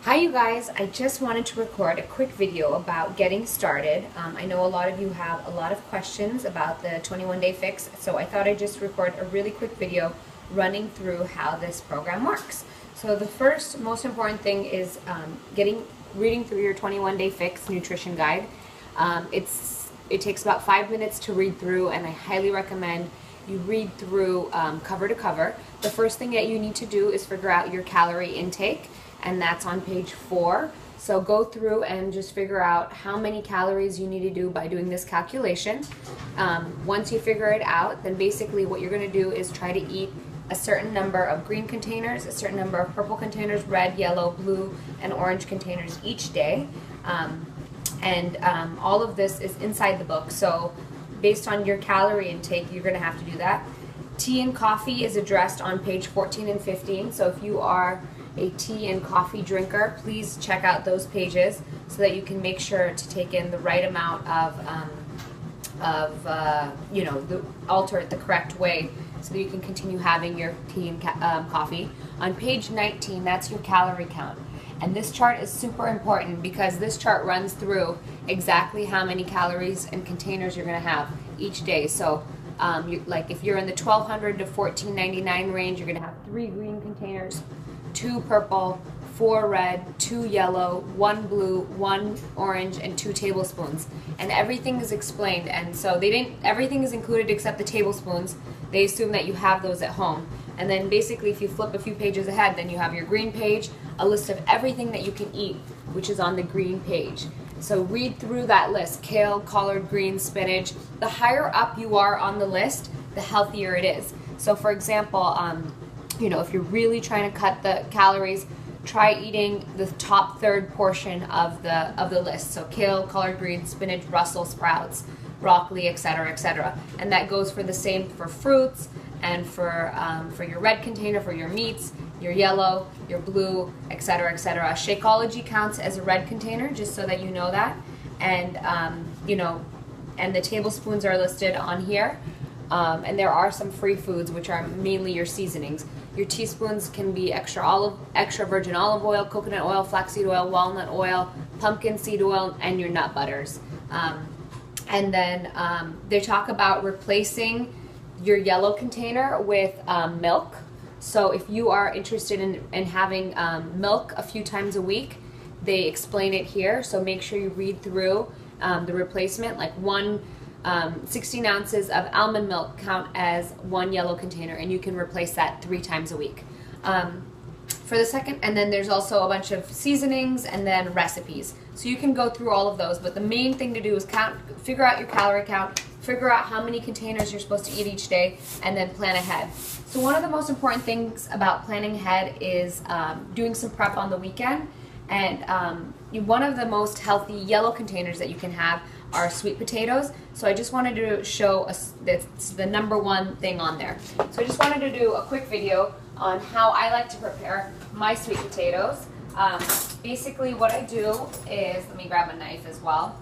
Hi you guys, I just wanted to record a quick video about getting started. I know a lot of you have a lot of questions about the 21-day fix, so I thought I'd just record a really quick video running through how this program works. So the first most important thing is reading through your 21-day fix nutrition guide. It takes about 5 minutes to read through, and I highly recommend you read through cover to cover. The first thing that you need to do is figure out your calorie intake, and that's on page 4. So go through and just figure out how many calories you need to do by doing this calculation. Once you figure it out, then basically what you're going to do is try to eat a certain number of green containers, a certain number of purple containers, red, yellow, blue, and orange containers each day. All of this is inside the book. So based on your calorie intake, you're going to have to do that. Tea and coffee is addressed on page 14 and 15. So if you are a tea and coffee drinker, please check out those pages so that you can make sure to take in the right amount alter it the correct way so that you can continue having your tea and coffee. On page 19, that's your calorie count. And this chart is super important because this chart runs through exactly how many calories and containers you're going to have each day. So like if you're in the 1200 to 1499 range, you're going to have 3 green containers, 2 purple, 4 red, 2 yellow, 1 blue, 1 orange, and 2 tablespoons. And everything is explained, and so everything is included except the tablespoons. They assume that you have those at home. And then basically if you flip a few pages ahead, then you have your green page, a list of everything that you can eat, which is on the green page. So read through that list: kale, collard greens, spinach. The higher up you are on the list, the healthier it is. So for example, if you're really trying to cut the calories, try eating the top third portion of the list. So kale, collard greens, spinach, Brussels sprouts, broccoli, etc., etc. And that goes for the same for fruits and for your red container, for your meats, your yellow, your blue, etc., etc. Shakeology counts as a red container, just so that you know that. And and the tablespoons are listed on here. And there are some free foods, which are mainly your seasonings. Your teaspoons can be extra virgin olive oil, coconut oil, flaxseed oil, walnut oil, pumpkin seed oil, and your nut butters. And then they talk about replacing your yellow container with milk. So if you are interested in having milk a few times a week, they explain it here. So make sure you read through the replacement, like 16 ounces of almond milk count as 1 yellow container, and you can replace that 3 times a week. For the second, and then there's also a bunch of seasonings and then recipes. So you can go through all of those, but the main thing to do is figure out your calorie count, figure out how many containers you're supposed to eat each day, and then plan ahead. So one of the most important things about planning ahead is doing some prep on the weekend. And one of the most healthy yellow containers that you can have are sweet potatoes. So I just wanted to show that's the #1 thing on there. So I just wanted to do a quick video on how I like to prepare my sweet potatoes. Basically what I do is, let me grab a knife as well.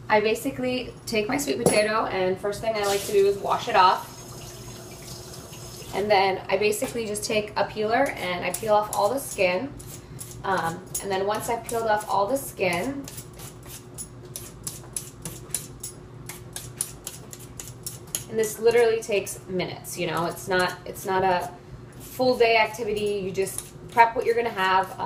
I basically take my sweet potato, and first thing I like to do is wash it off. And then I basically just take a peeler and I peel off all the skin. And then once I've peeled off all the skin, and this literally takes minutes, it's not a full day activity. You just prep what you're gonna have,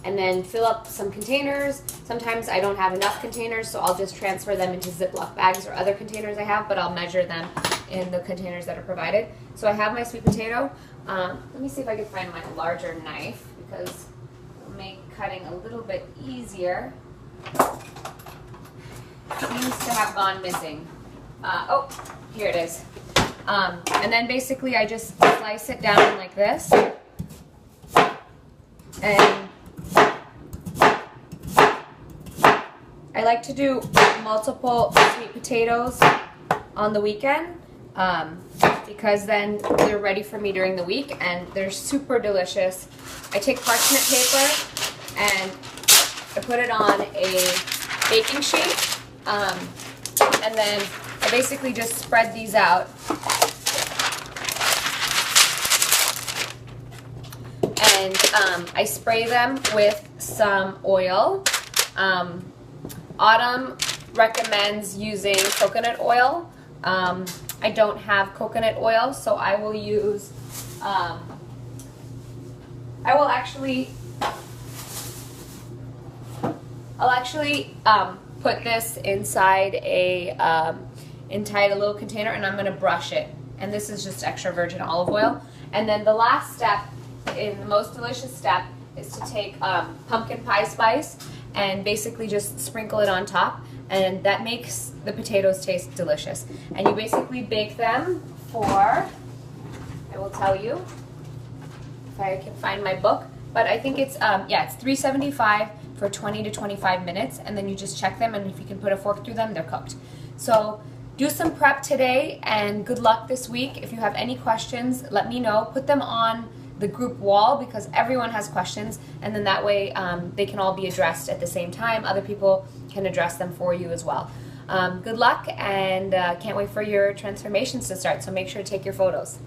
and then fill up some containers. Sometimes I don't have enough containers, so I'll just transfer them into Ziploc bags or other containers I have, but I'll measure them in the containers that are provided. So I have my sweet potato. Let me see if I can find my larger knife, because it'll make cutting a little bit easier. Seems to have gone missing. Oh, here it is. And then basically I just slice it down like this. And I like to do multiple sweet potatoes on the weekend because then they're ready for me during the week, and they're super delicious. I take parchment paper and I put it on a baking sheet, and then I basically just spread these out and I spray them with some oil. Autumn recommends using coconut oil. I don't have coconut oil, so I will use, I will actually, put this inside a little container, and I'm going to brush it. And this is just extra virgin olive oil. And then the last step, in the most delicious step, is to take pumpkin pie spice and basically just sprinkle it on top, and that makes the potatoes taste delicious. And you basically bake them for, I will tell you if I can find my book, but I think it's it's 375 for 20 to 25 minutes, and then you just check them, and if you can put a fork through them, they're cooked. So do some prep today, and good luck this week. If you have any questions, let me know. Put them on the group wall, because everyone has questions, and then that way they can all be addressed at the same time. Other people can address them for you as well. Good luck, and can't wait for your transformations to start, so make sure to take your photos.